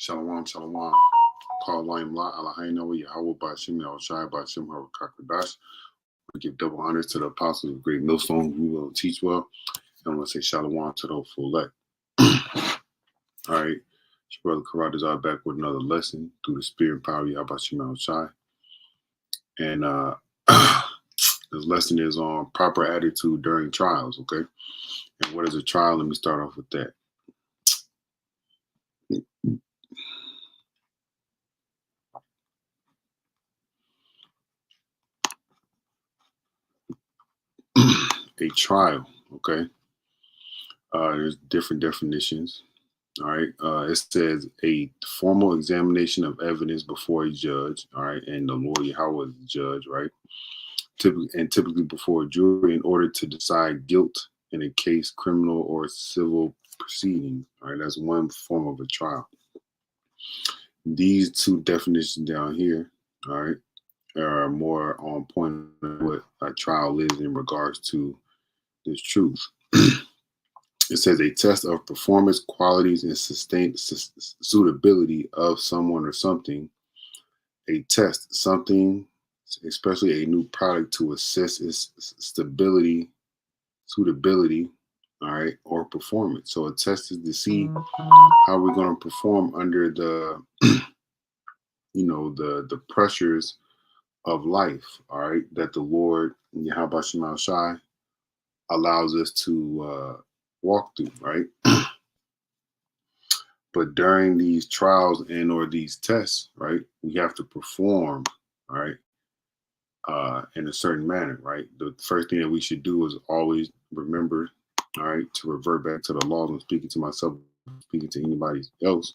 Shalom, shalom. Call Line La Alahaino, Yahweh Bashim, Yahushai Bashim, Harakakadash. We give double honors to the apostles of Great Millstone who will teach well. And we'll say shalom to the full elect. All right. It's your brother Karad is back with another lesson through the spirit and power of Yahweh Bashim, Yahushai. And this lesson is on proper attitude during trials, okay? And what is a trial? Let me start off with that. A trial, okay? There's different definitions. All right. It says a formal examination of evidence before a judge. All right. And the Lord Yahweh is the judge, right? Typically before a jury in order to decide guilt in a case, criminal or civil proceeding. All right. That's one form of a trial. These two definitions down here, all right, are more on point of what a trial is in regards to this truth. It says a test of performance, qualities, and suitability of someone or something. A test, something, especially a new product, to assess its stability, suitability, all right, or performance. So a test is to see how we're going to perform under the, the pressures of life, all right, that the Lord, Yahweh Shema Shai, allows us to walk through, right? But during these trials and or these tests, right, we have to perform, all right, in a certain manner, right? The first thing that we should do is always remember, all right, to revert back to the laws. I'm speaking to myself, speaking to anybody else,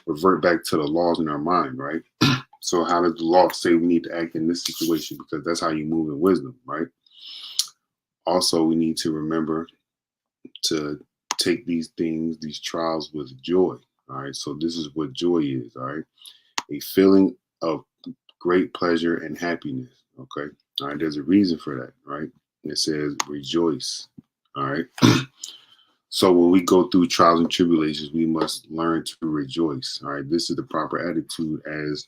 revert back to the laws in our mind, right? So how does the law say we need to act in this situation? Because that's how you move in wisdom, right? Also, we need to remember to take these things, these trials with joy. All right. So this is what joy is. All right. A feeling of great pleasure and happiness. Okay. All right. There's a reason for that. Right. It says rejoice. All right. So when we go through trials and tribulations, we must learn to rejoice. All right. This is the proper attitude as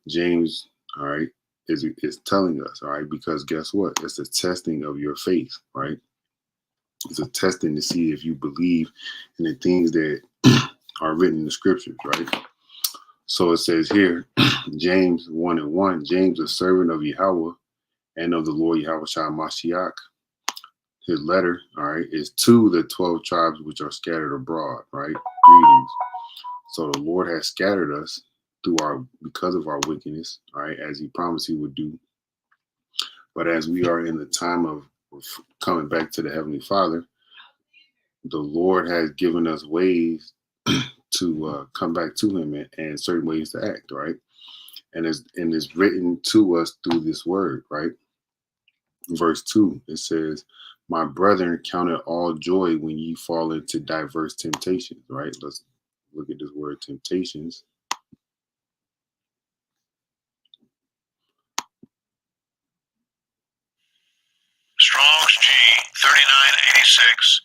James, all right, is telling us. All right. Because guess what? It's a testing of your faith. Right. It's a testing to see if you believe in the things that are written in the scriptures, right? So it says here, James 1:1, James, a servant of Yahweh and of the Lord Yahweh Shai Mashiach. His letter, all right, is to the 12 tribes which are scattered abroad, right? Greetings. So the Lord has scattered us because of our wickedness, all right, as he promised he would do. But as we are in the time of coming back to the Heavenly Father, the Lord has given us ways to come back to him and certain ways to act, right? And it's written to us through this word, right? Verse 2, it says, my brethren, count it all joy when ye fall into diverse temptations, right? Let's look at this word temptations. Strong's G 3986.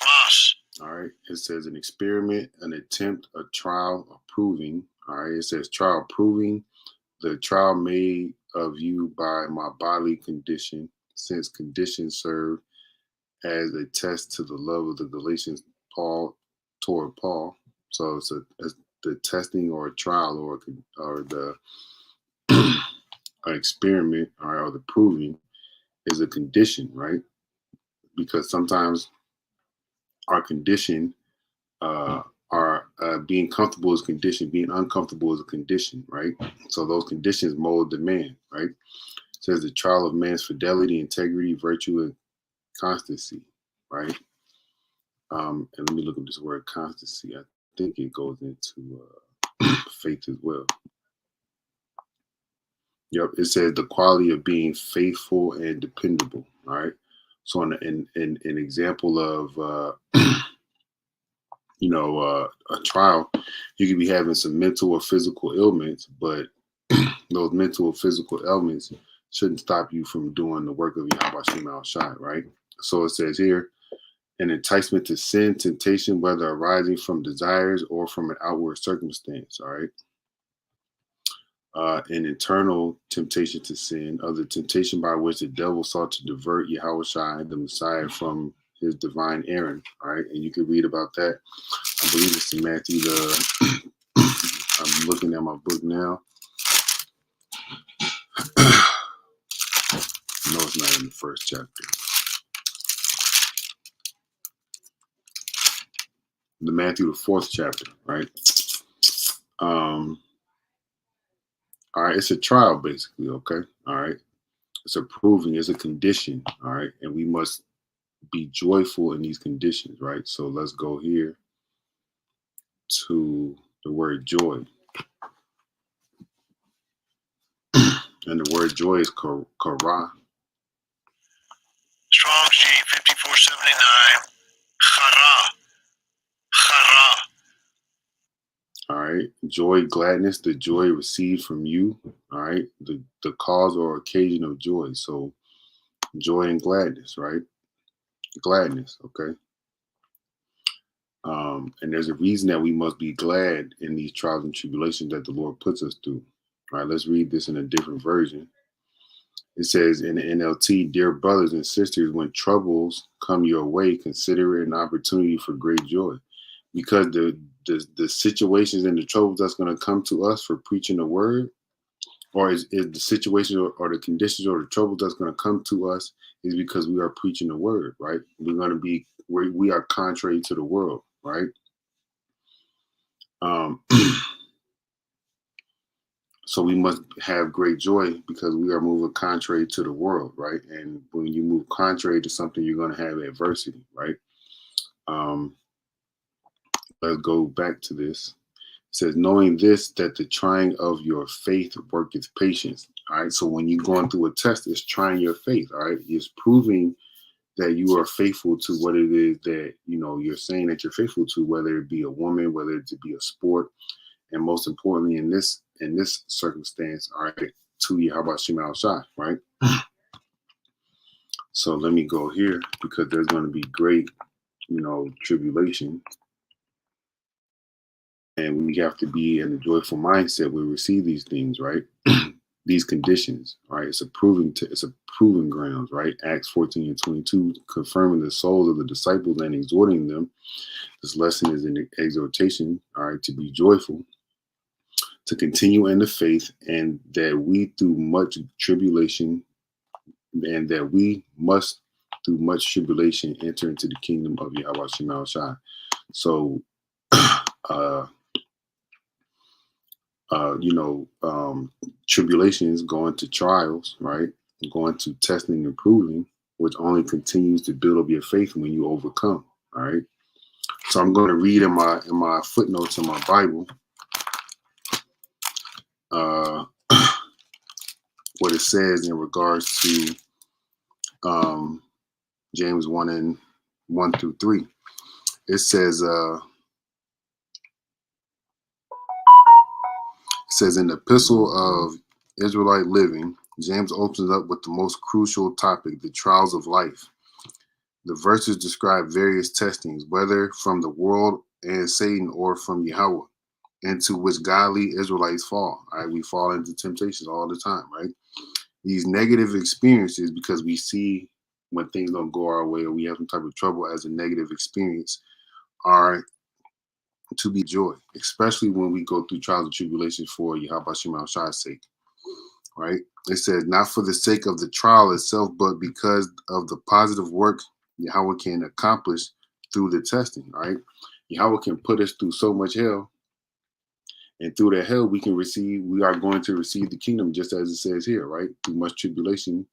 Mas. All right. It says an experiment, an attempt, a trial, a proving. All right. It says trial proving, the trial made of you by my bodily condition, since conditions serve as a test to the love of the Galatians toward Paul. So it's the testing or a trial or the an experiment or the proving is a condition, right? Because sometimes our condition, our being comfortable is a condition, being uncomfortable is a condition, right? So those conditions mold the man, right? It says the trial of man's fidelity, integrity, virtue, and constancy, right? And let me look up this word constancy. I think it goes into faith as well. Yep, it says the quality of being faithful and dependable. All right. So an example of a trial, you could be having some mental or physical ailments, but those mental or physical ailments shouldn't stop you from doing the work of Yahweh Shema Shai, right? So it says here, an enticement to sin, temptation, whether arising from desires or from an outward circumstance. All right. An internal temptation to sin, of the temptation by which the devil sought to divert Yahushua, the Messiah, from his divine errand. All right. And you can read about that. I believe it's in Matthew. I'm looking at my book now. No, it's not in the first chapter. The Matthew, the 4th chapter, right? All right, it's a trial, basically, okay? All right. It's a proving, it's a condition, all right? And we must be joyful in these conditions, right? So let's go here to the word joy. And the word joy is kara. Strong's G 5479. Chara. Chara. All right. Joy, gladness, the joy received from you. All right. The cause or occasion of joy. So joy and gladness, right? Gladness, okay? And there's a reason that we must be glad in these trials and tribulations that the Lord puts us through. All right, let's read this in a different version. It says in the NLT, dear brothers and sisters, when troubles come your way, consider it an opportunity for great joy. Because the situations and the troubles that's going to come to us for preaching the word, or is the situation or the conditions or the trouble that's going to come to us is because we are preaching the word, right? We're going to be, we are contrary to the world, right? So we must have great joy because we are moving contrary to the world, right? And when you move contrary to something, you're going to have adversity, right? Let's go back to this. It says, knowing this, that the trying of your faith worketh patience. All right. So when you're going through a test, it's trying your faith. All right. It's proving that you are faithful to what it is that, you know, you're saying that you're faithful to, whether it be a woman, whether it be a sport. And most importantly, in this circumstance, all right, to Yahweh Shema Shai, right? So let me go here because there's going to be great, you know, tribulation. And we have to be in a joyful mindset when we receive these things, right? These conditions, right? It's a proving grounds, right? Acts 14 and 22, confirming the souls of the disciples and exhorting them. This lesson is an exhortation, all right, to be joyful, to continue in the faith, and that we through much tribulation, and that we must through much tribulation enter into the kingdom of Yahweh Shema Shai. So, tribulations, going to trials, right? Going to testing and proving, which only continues to build up your faith when you overcome. All right. So I'm going to read in my footnotes in my Bible what it says in regards to James 1:1-3. It says in the Epistle of Israelite Living, James opens up with the most crucial topic, the trials of life. The verses describe various testings, whether from the world and Satan or from Yahweh, into which godly Israelites fall. All right, we fall into temptations all the time, right? These negative experiences, because we see when things don't go our way or we have some type of trouble as a negative experience, are to be joy, especially when we go through trials and tribulations for Yahweh Shema Shai's sake, right? It says, not for the sake of the trial itself, but because of the positive work Yahweh can accomplish through the testing, right? Yahweh can put us through so much hell, and through that hell we are going to receive the kingdom, just as it says here, right? Through much tribulation,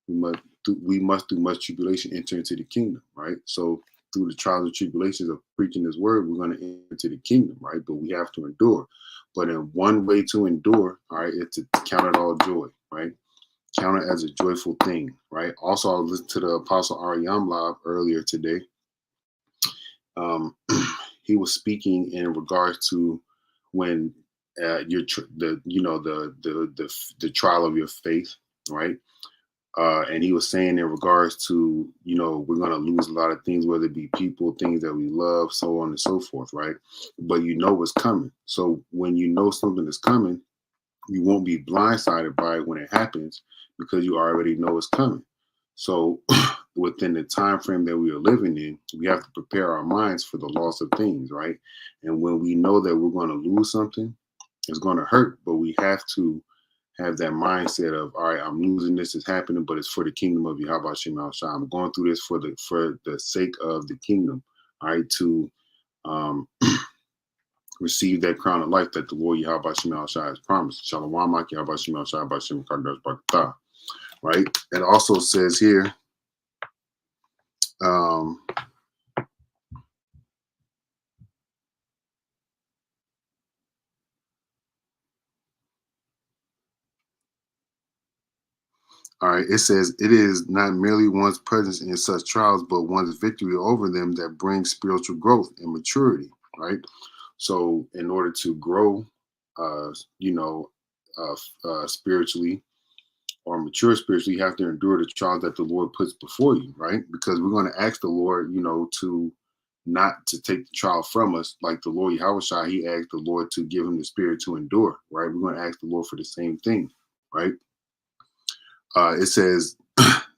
we must through much tribulation enter into the kingdom, right? So through the trials and tribulations of preaching this word, we're going to enter the kingdom, right? But we have to endure. But in one way to endure, all right, is to count it all joy, right? Count it as a joyful thing, right? Also, I listened to the Apostle Ariam live earlier today. He was speaking in regards to when the trial of your faith, right? And he was saying in regards to, we're going to lose a lot of things, whether it be people, things that we love, so on and so forth, right? But you know what's coming. So when you know something is coming, you won't be blindsided by it when it happens because you already know it's coming. So within the time frame that we are living in, we have to prepare our minds for the loss of things, right? And when we know that we're going to lose something, it's going to hurt, but we have to have that mindset of, all right, I'm losing this, is happening, but it's for the kingdom of Yahweh Shem Al Shah. I'm going through this for the sake of the kingdom, all right, to receive that crown of life that the Lord Yahweh Shem Al Shah has promised. Shalom Mak Yahweh Shem Al Shah Bashem Kardash Baktah. Right? It also says here, all right, it says, it is not merely one's presence in such trials, but one's victory over them that brings spiritual growth and maturity, right? So in order to grow, spiritually or mature spiritually, you have to endure the trials that the Lord puts before you, right? Because we're going to ask the Lord, to not to take the trial from us, like the Lord Yahweh Shai, he asked the Lord to give him the spirit to endure, right? We're going to ask the Lord for the same thing, right? It says,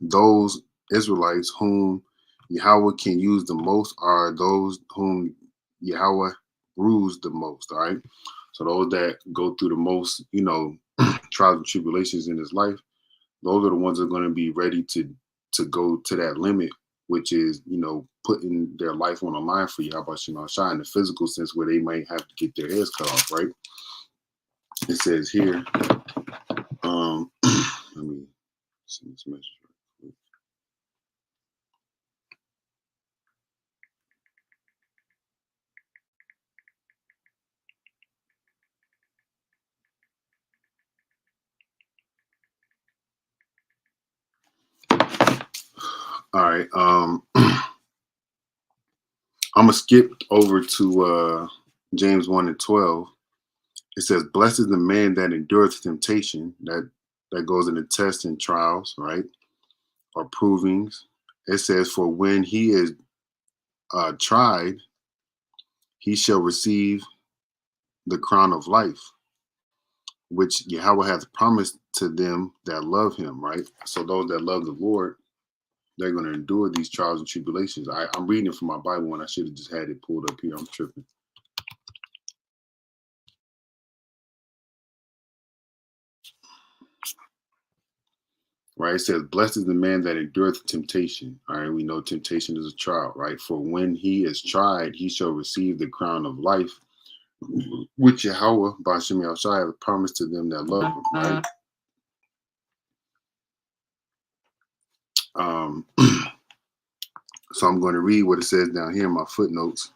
those Israelites whom Yahweh can use the most are those whom Yahweh rules the most, all right? So those that go through the most, trials and tribulations in his life, those are the ones that are going to be ready to go to that limit, which is, putting their life on the line for Yahweh Shema Shai in the physical sense, where they might have to get their heads cut off, right? It says here, let me send this message. All right. I'm gonna skip over to James 1:12. It says, blessed is the man that endureth temptation, that goes into tests and trials, right? Or provings. It says, for when he is tried, he shall receive the crown of life, which Yahweh hath promised to them that love him, right? So those that love the Lord, they're going to endure these trials and tribulations. I'm reading it from my Bible, and I should have just had it pulled up here. I'm tripping. Right, it says, blessed is the man that endureth temptation. All right, we know temptation is a trial, right? For when he is tried, he shall receive the crown of life, which Yahweh, Ba'ashem Yahushua, hath promised to them that love him, right? So I'm going to read what it says down here in my footnotes.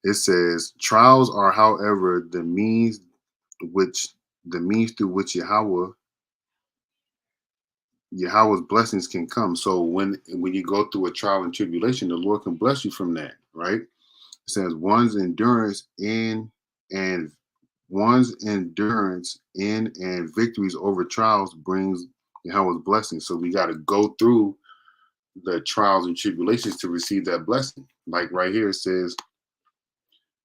It says, trials are, however, the means through which Yahweh's blessings can come. So when you go through a trial and tribulation, the Lord can bless you from that, right? It says one's endurance in and victories over trials brings Yahweh's blessings. So we got to go through the trials and tribulations to receive that blessing. Like right here, it says,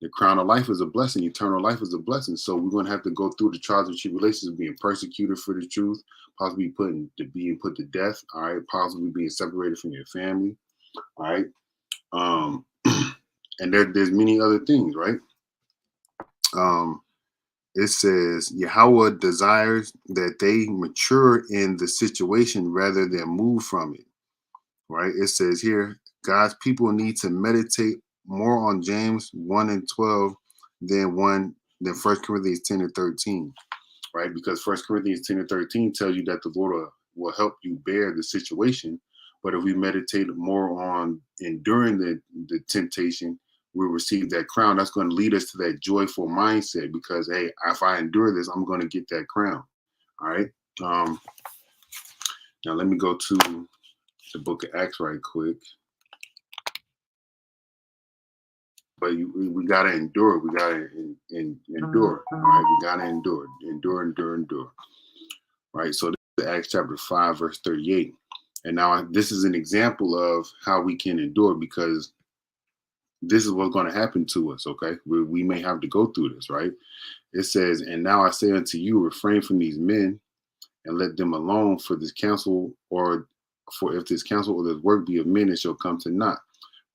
the crown of life is a blessing. Eternal life is a blessing. So we're going to have to go through the trials and tribulations of being persecuted for the truth, possibly being put to death, all right, possibly being separated from your family, all right. And there's many other things, right? It says Yahweh desires that they mature in the situation rather than move from it, right? It says here, God's people need to meditate more on James 1:12 than 1 Corinthians 10:13, right? Because 1 Corinthians 10:13 tells you that the Lord will help you bear the situation. But if we meditate more on enduring the temptation, we'll receive that crown. That's going to lead us to that joyful mindset because, hey, if I endure this, I'm going to get that crown. All right. Now let me go to the book of Acts right quick. But we got to endure. We got to endure. All right. We got to endure. Endure. Right. So Acts chapter 5, verse 38. And now this is an example of how we can endure, because this is what's going to happen to us, okay? We may have to go through this, right? It says, and now I say unto you, refrain from these men and let them alone, for this counsel, or for if this counsel or this work be of men, it shall come to naught.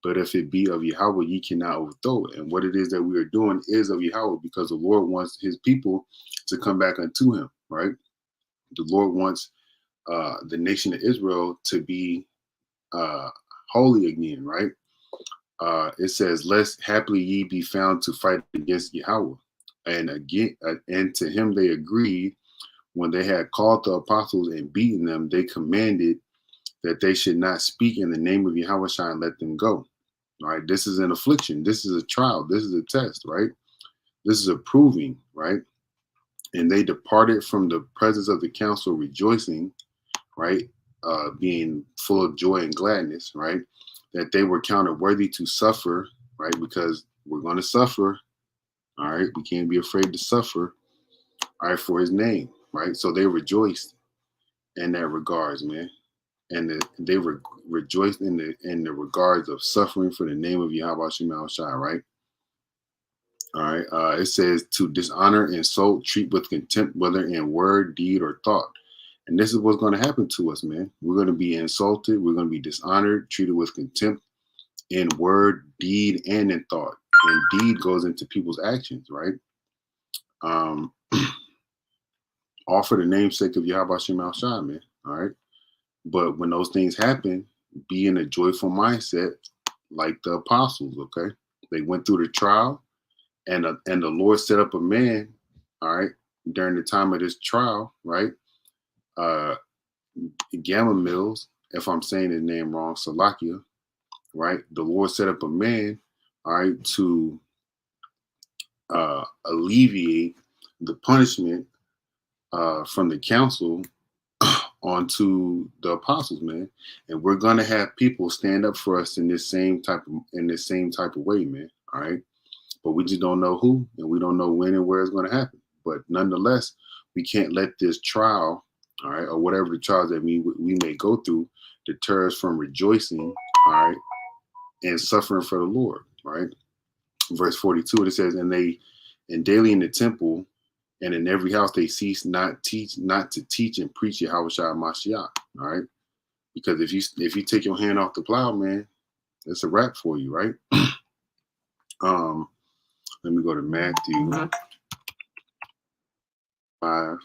But if it be of Yahweh, ye cannot overthrow it. And what it is that we are doing is of Yahweh, because the Lord wants his people to come back unto him, right? The Lord wants the nation of Israel to be holy again, right? It says, lest happily ye be found to fight against Yahweh. And again, and to him they agreed. When they had called the apostles and beaten them, they commanded that they should not speak in the name of Yahweh and let them go. All right, this is an affliction. This is a trial. This is a test, right? This is a proving, right? And they departed from the presence of the council rejoicing, right? Being full of joy and gladness, right? That they were counted worthy to suffer, right? Because we're going to suffer, all right? We can't be afraid to suffer, all right, for his name, right? So they rejoiced in that regards, man. And they were rejoiced in the regards of suffering for the name of Yahweh Shema Shai, right? All right. It says to dishonor, insult, treat with contempt, whether in word, deed, or thought. And this is what's going to happen to us, man. We're going to be insulted. We're going to be dishonored, treated with contempt in word, deed, and in thought. And deed goes into people's actions, right? All for the namesake of Yahweh Shema Shai, man. All right. But when those things happen, be in a joyful mindset, like the apostles. Okay, they went through the trial, and the Lord set up a man. All right, during the time of this trial, right? Gamma Mills, if I'm saying his name wrong, Salakia, right? The Lord set up a man, all right, to alleviate the punishment from the council onto the apostles, man. And we're gonna have people stand up for us in this same type of way, man. All right. But we just don't know who, and we don't know when and where it's gonna happen. But nonetheless, we can't let this trial, all right, or whatever the trials that we may go through, deter us from rejoicing, all right, and suffering for the Lord, right? Verse 42, it says, and daily in the temple and in every house they cease not to teach and preach Yahweh Shai Mashiach. All right. Because if you take your hand off the plow, man, it's a wrap for you, right? Let me go to Matthew 5.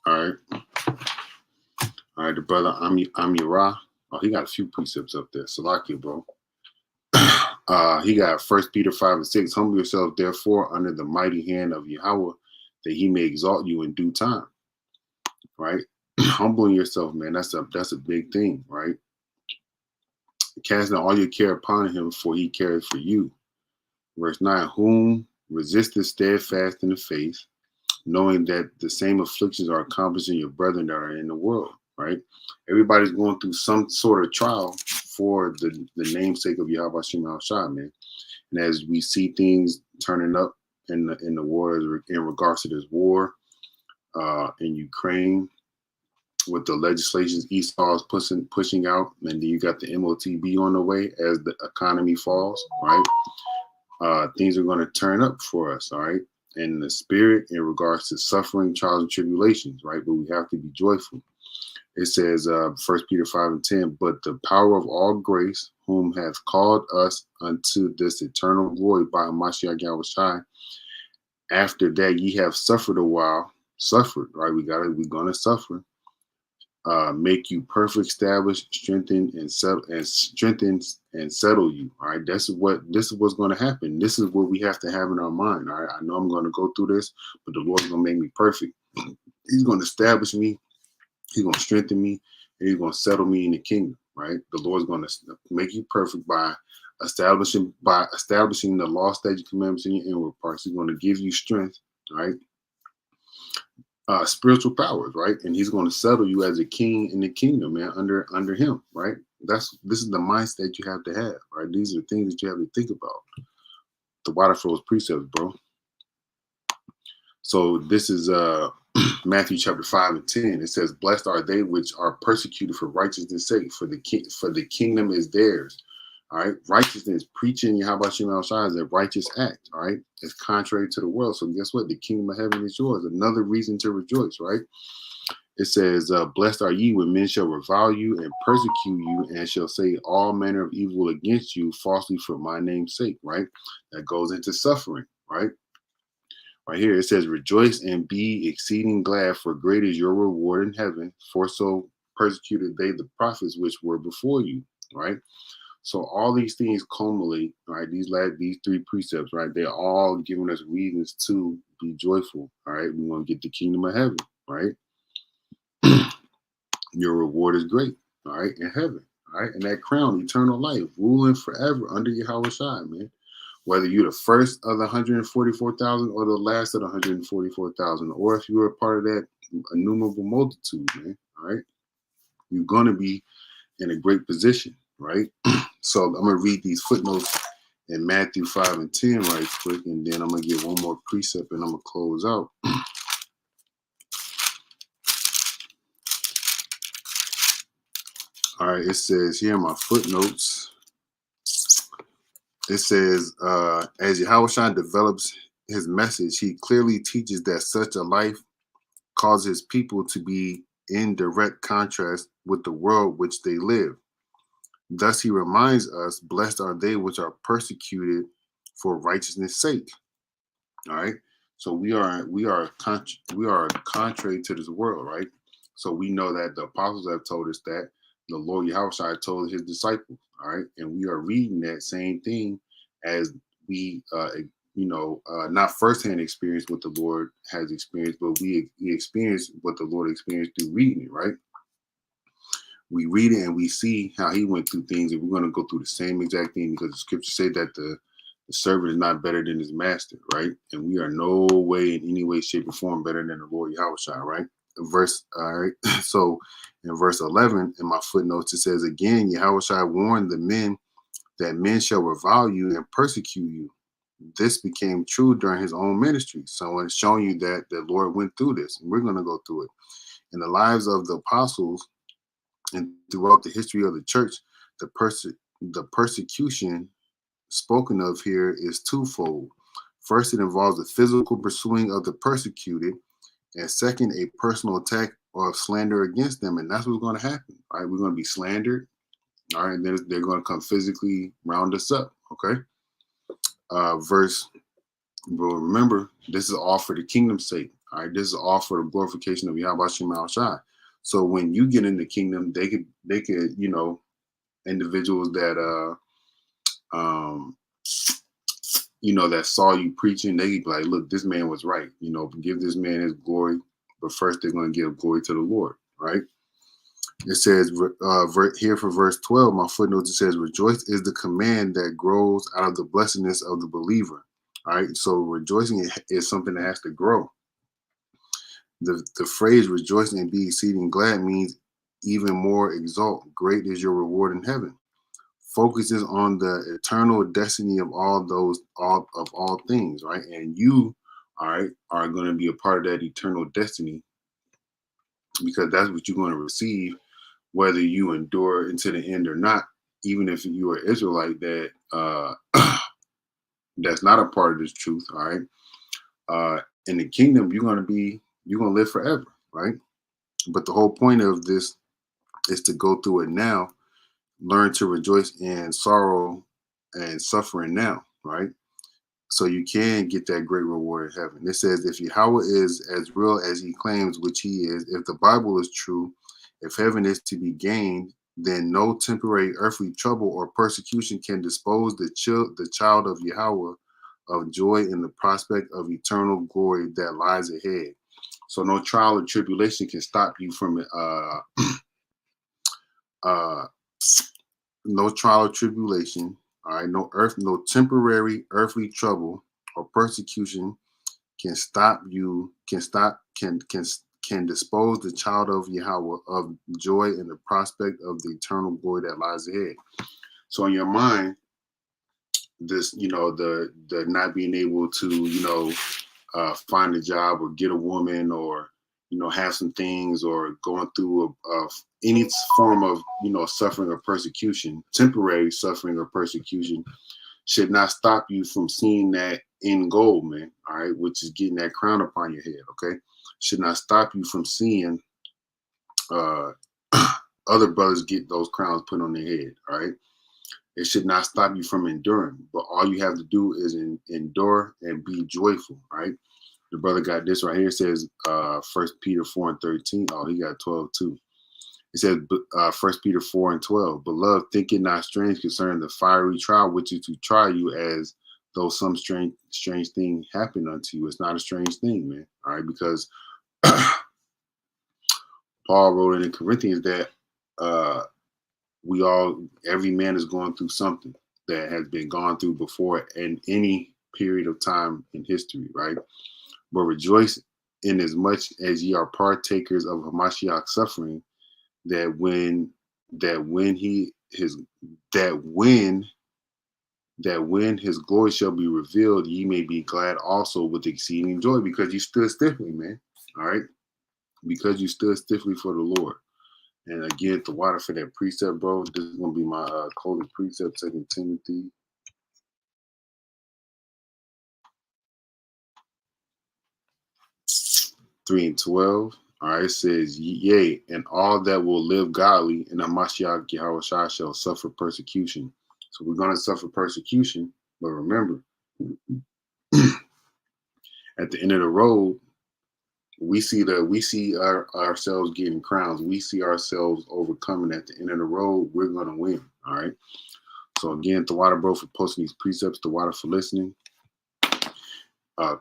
All right. All right, the brother Amirah. Oh, he got a few precepts up there. Salakia, bro. He got 1 Peter 5:6. Humble yourself, therefore, under the mighty hand of Yahweh, that he may exalt you in due time. Right? Humbling yourself, man. That's a big thing, right? Casting all your care upon him, for he cares for you. Verse 9, whom resisteth steadfast in the faith, knowing that the same afflictions are accomplished in your brethren that are in the world, right? Everybody's going through some sort of trial for the namesake of Yahweh Shema Shai, man. And as we see things turning up in the war in regards to this war in Ukraine, with the legislations Esau is pushing out, and then you got the MOTB on the way as the economy falls, right? Things are going to turn up for us, all right? In the spirit in regards to suffering, trials, and tribulations, right? But we have to be joyful. It says, 1 Peter 5:10, but the power of all grace, whom hath called us unto this eternal glory by Mashiach Yahweh Shai, after that ye have suffered a while, right? We're gonna suffer. Make you perfect, establish, strengthen, and settle you. All right. This is what's going to happen. This is what we have to have in our mind. All right. I know I'm going to go through this, but the Lord's going to make me perfect. He's going to establish me. He's going to strengthen me, and he's going to settle me in the kingdom, right? The Lord's going to make you perfect by establishing the law, statute, commandments in your inward parts. He's going to give you strength, right? Spiritual powers, right? And he's going to settle you as a king in the kingdom, man, under him, right? This is the mindset you have to have, right? These are things that you have to think about. The water flows precepts, bro. So this is Matthew chapter 5 and 10. It says, "Blessed are they which are persecuted for righteousness' sake, for the kingdom is theirs." All right, righteousness, preaching Yahweh Shem Shai is a righteous act. All right, it's contrary to the world. So guess what? The kingdom of heaven is yours. Another reason to rejoice, right? It says, "Blessed are ye when men shall revile you and persecute you, and shall say all manner of evil against you falsely for my name's sake." Right? That goes into suffering, right? Right here it says, "Rejoice and be exceeding glad, for great is your reward in heaven. For so persecuted they the prophets which were before you." Right? So all these things culminate, right? These three precepts, right? They're all giving us reasons to be joyful. All right, we want to get the kingdom of heaven, right? Your reward is great, all right, in heaven, all right, and that crown, eternal life, ruling forever under Yahweh Shai, man. Whether you're the first of the 144,000 or the last of the 144,000, or if you were a part of that innumerable multitude, man, all right, you're gonna be in a great position, right? So I'm gonna read these footnotes in Matthew 5 and 10 right quick, and then I'm gonna give one more precept and I'm gonna close out. All right, it says here in my footnotes, it says, as Yahushua develops his message, he clearly teaches that such a life causes people to be in direct contrast with the world which they live. Thus he reminds us, blessed are they which are persecuted for righteousness' sake. All right. So we are contrary to this world, right? So we know that the apostles have told us that the Lord Yahushua told his disciples, all right, and we are reading that same thing as we, not firsthand experience what the Lord has experienced, but we experience what the Lord experienced through reading it, right? We read it and we see how he went through things, and we're going to go through the same exact thing because the scriptures say that the servant is not better than his master, right? And we are no way, in any way, shape, or form better than the Lord Yahushua, right? All right. So in verse 11, in my footnotes, it says, "Again, Yahushua warned the men that men shall revile you and persecute you. This became true during his own ministry." So it's showing you that the Lord went through this, and we're going to go through it. In the lives of the apostles and throughout the history of the church, the persecution spoken of here is twofold. First, it involves the physical pursuing of the persecuted, and second, a personal attack or slander against them. And that's what's going to happen. All right, we're going to be slandered. All right, and then they're going to come physically round us up. Okay. But remember, this is all for the kingdom's sake. All right, this is all for the glorification of Yahweh Shem Shai. So when you get in the kingdom, they could, individuals that that saw you preaching, they could be like, look, this man was right. Give this man his glory, but first they're going to give glory to the Lord, right? It says here for verse 12, my footnotes, it says, "Rejoice is the command that grows out of the blessedness of the believer." All right, so rejoicing is something that has to grow. The phrase "rejoicing and be exceeding glad" means even more exalt. Great is your reward in heaven. Focuses on the eternal destiny of all things, right? And you, all right, are going to be a part of that eternal destiny, because that's what you're going to receive, whether you endure into the end or not. Even if you are Israelite that that's not a part of this truth, all right. In the kingdom, you're going to live forever, right? But the whole point of this is to go through it now, learn to rejoice in sorrow and suffering now, right? So you can get that great reward in heaven. It says, if Yahweh is as real as he claims, which he is, if the Bible is true, if heaven is to be gained, then no temporary earthly trouble or persecution can dispose the child of Yahweh of joy in the prospect of eternal glory that lies ahead. So no trial or tribulation can stop you from No trial or tribulation. All right, no temporary earthly trouble or persecution can stop you, can dispose the child of Yahweh of joy and the prospect of the eternal glory that lies ahead. So in your mind, this, the not being able to, find a job or get a woman or, have some things or going through any form of, suffering or persecution, temporary suffering or persecution, should not stop you from seeing that end goal, man. All right, which is getting that crown upon your head. Okay, should not stop you from seeing other brothers get those crowns put on their head. All right, it should not stop you from enduring, but all you have to do is endure and be joyful. Right. The brother got this right here. It says 1 Peter 4:13. Oh, he got 12 too. It says 1 Peter 4:12. Beloved, think it not strange concerning the fiery trial which is to try you, as though some strange thing happened unto you. It's not a strange thing, man. All right, because Paul wrote in Corinthians that every man is going through something that has been gone through before in any period of time in history, right? But rejoice in as much as ye are partakers of Hamashiach's suffering, that when his glory shall be revealed, ye may be glad also with exceeding joy, because you stood stiffly, man. All right, because you stood stiffly for the Lord. And again, the water for that precept, bro. This is gonna be my closing precept, 2 Timothy 3:12. All right, it says, yea, and all that will live godly in Hamashiach Yahweh shall suffer persecution. So we're going to suffer persecution, but remember, at the end of the road, we see ourselves getting crowns. We see ourselves overcoming. At the end of the road, we're going to win. All right. So again, the water, bro, for posting these precepts, the water for listening.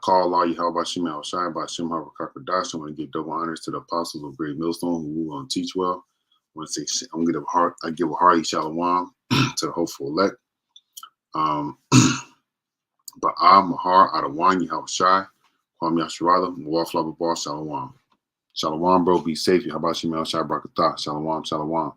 Call Allah Yahweh Shem Al-Shai by Shem HaRakakadash. I want to give double honors to the apostles of Great Millstone who we want to teach well. I want to say, I'm going to give a hearty shalom to the hopeful elect. Ba'am Mahar Adawan Yahweh Shai. Kwam Yasharala. Mwafla Babal Shalom. Shalom, bro. Be safe. How about Shem Al-Shai Barakatah? Shalom, shalom.